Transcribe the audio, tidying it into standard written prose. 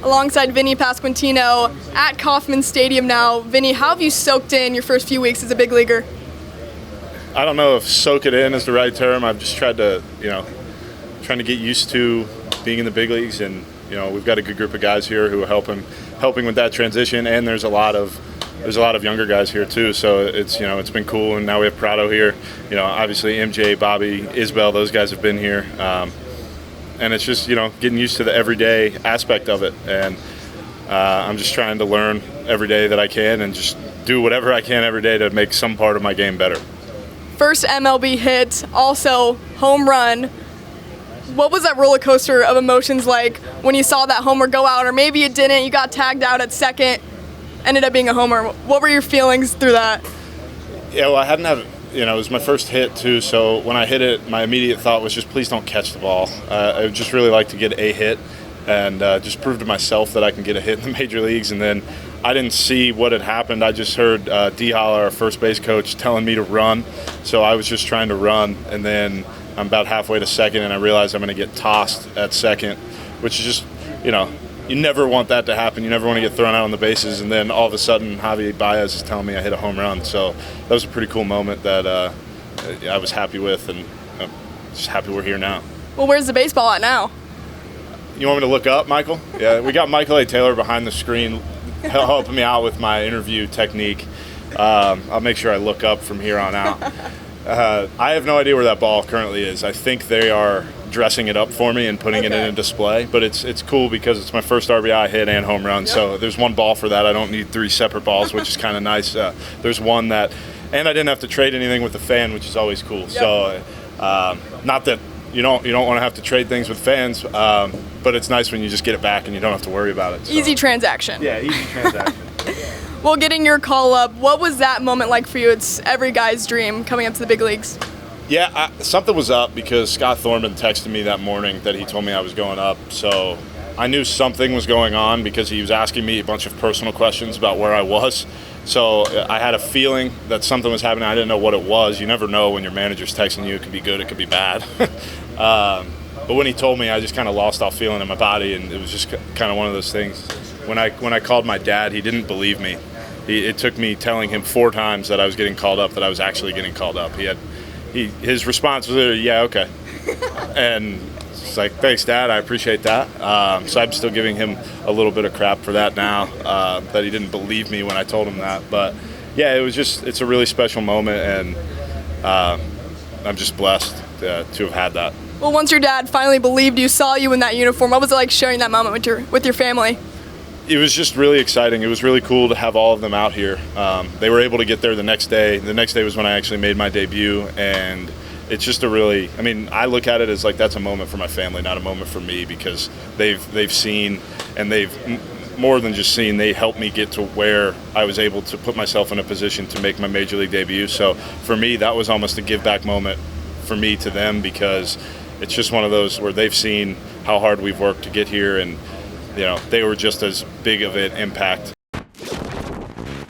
alongside Vinnie Pasquantino at Kauffman Stadium now. Vinnie, how have you soaked in your first few weeks as a big leaguer? I don't know if soak it in is the right term. I've just tried to, trying to get used to being in the big leagues, and we've got a good group of guys here who are helping with that transition, and there's a lot of younger guys here too. So it's been cool, and now we have Prado here. Obviously MJ, Bobby, Isbell, those guys have been here, and it's just getting used to the everyday aspect of it, and I'm just trying to learn every day that I can, and just do whatever I can every day to make some part of my game better. First MLB hit, also home run. What was that roller coaster of emotions like when you saw that homer go out, or maybe it didn't, you got tagged out at second, ended up being a homer? What were your feelings through that? Yeah, well, I hadn't had, it was my first hit too, so when I hit it, my immediate thought was just please don't catch the ball. I would just really like to get a hit and just prove to myself that I can get a hit in the major leagues. And then I didn't see what had happened. I just heard D. Holler, our first base coach, telling me to run, so I was just trying to run, and then I'm about halfway to second, and I realized I'm going to get tossed at second, which is just, you never want that to happen. You never want to get thrown out on the bases, and then all of a sudden Javi Baez is telling me I hit a home run. So that was a pretty cool moment that I was happy with, and I'm just happy we're here now. Well, where's the baseball at now? You want me to look up, Michael? Yeah, we got Michael A. Taylor behind the screen helping me out with my interview technique. I'll make sure I look up from here on out. I have no idea where that ball currently is. I think they are dressing it up for me and putting it in a display, but it's cool because it's my first RBI hit and home run. Yep. So there's one ball for that. I don't need 3 separate balls, which is kind of nice. There's one that, and I didn't have to trade anything with the fan, which is always cool. Yep. So not that you don't want to have to trade things with fans, but it's nice when you just get it back and you don't have to worry about it. So. Easy transaction. Yeah, easy transaction. Well, getting your call up, what was that moment like for you? It's every guy's dream coming up to the big leagues. Yeah, something was up because Scott Thornton texted me that morning that he told me I was going up. So I knew something was going on because he was asking me a bunch of personal questions about where I was. So I had a feeling that something was happening. I didn't know what it was. You never know when your manager's texting you. It could be good, it could be bad. But when he told me, I just kind of lost all feeling in my body, and it was just kind of one of those things. When I called my dad, he didn't believe me. It took me telling him 4 times that I was getting called up, that I was actually getting called up. His response was, yeah, okay. And it's like, thanks, Dad, I appreciate that. So I'm still giving him a little bit of crap for that now, that he didn't believe me when I told him that. But yeah, it's a really special moment, and I'm just blessed to have had that. Well, once your dad finally believed you, saw you in that uniform, what was it like sharing that moment with your family? It was just really exciting. It was really cool to have all of them out here. They were able to get there the next day. The next day was when I actually made my debut, and it's just I look at it as like that's a moment for my family, not a moment for me, because they've seen, and they've more than just seen, they helped me get to where I was able to put myself in a position to make my major league debut. So for me, that was almost a give back moment for me to them, because it's just one of those where they've seen how hard we've worked to get here, and they were just as big of an impact